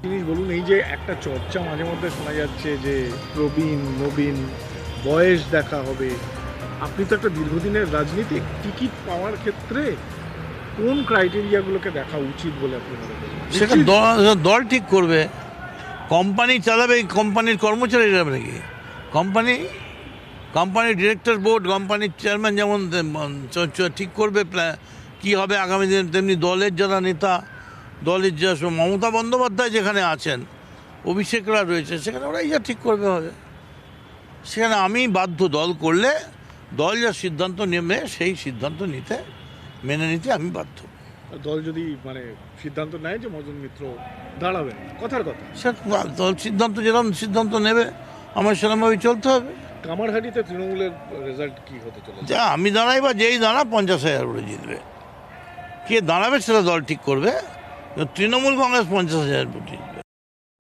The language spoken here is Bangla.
জিনিস বলুন, এই যে একটা চর্চা মাঝে মধ্যে শোনা যাচ্ছে যে প্রবীণ নবীন বয়স দেখা হবে, আপনি তো একটা দীর্ঘদিনের রাজনীতিক, টিকিট পাওয়ার ক্ষেত্রে কোন ক্রাইটেরিয়াগুলোকে দেখা উচিত বলে আপনি মনে করেন? সেটা দল ঠিক করবে। কোম্পানি চালাবে, কোম্পানির কর্মচারী যাবে নাকি? কোম্পানির ডিরেক্টর বোর্ড, কোম্পানির চেয়ারম্যান যেমন ঠিক করবে কি হবে আগামী দিন, তেমনি দলের যারা নেতা, দলের যা মমতা বন্দ্যোপাধ্যায় যেখানে আছেন, অভিষেকরা রয়েছে, সেখানে ওরাই যা ঠিক করবে হবে। সেখানে আমি বাধ্য, দল করলে দল যা সিদ্ধান্ত নেবে সেই সিদ্ধান্ত মেনে নিতে আমি বাধ্য। দল যদি মানে সিদ্ধান্ত নেয় যে মদন মিত্র দাঁড়াবেন, কথার কথা, সে দল সিদ্ধান্ত যেরকম সিদ্ধান্ত নেবে আমার সেরকমভাবে চলতে হবে। কামারহাটিতে তৃণমূলের রেজাল্ট কি হতে চলেছে? যা আমি দাঁড়াই বা যেই দাঁড়া 50,000 করে জিতবে। কে দাঁড়াবে সেটা দল ঠিক করবে। তৃণমূল কংগ্রেস 50,000 ভোটে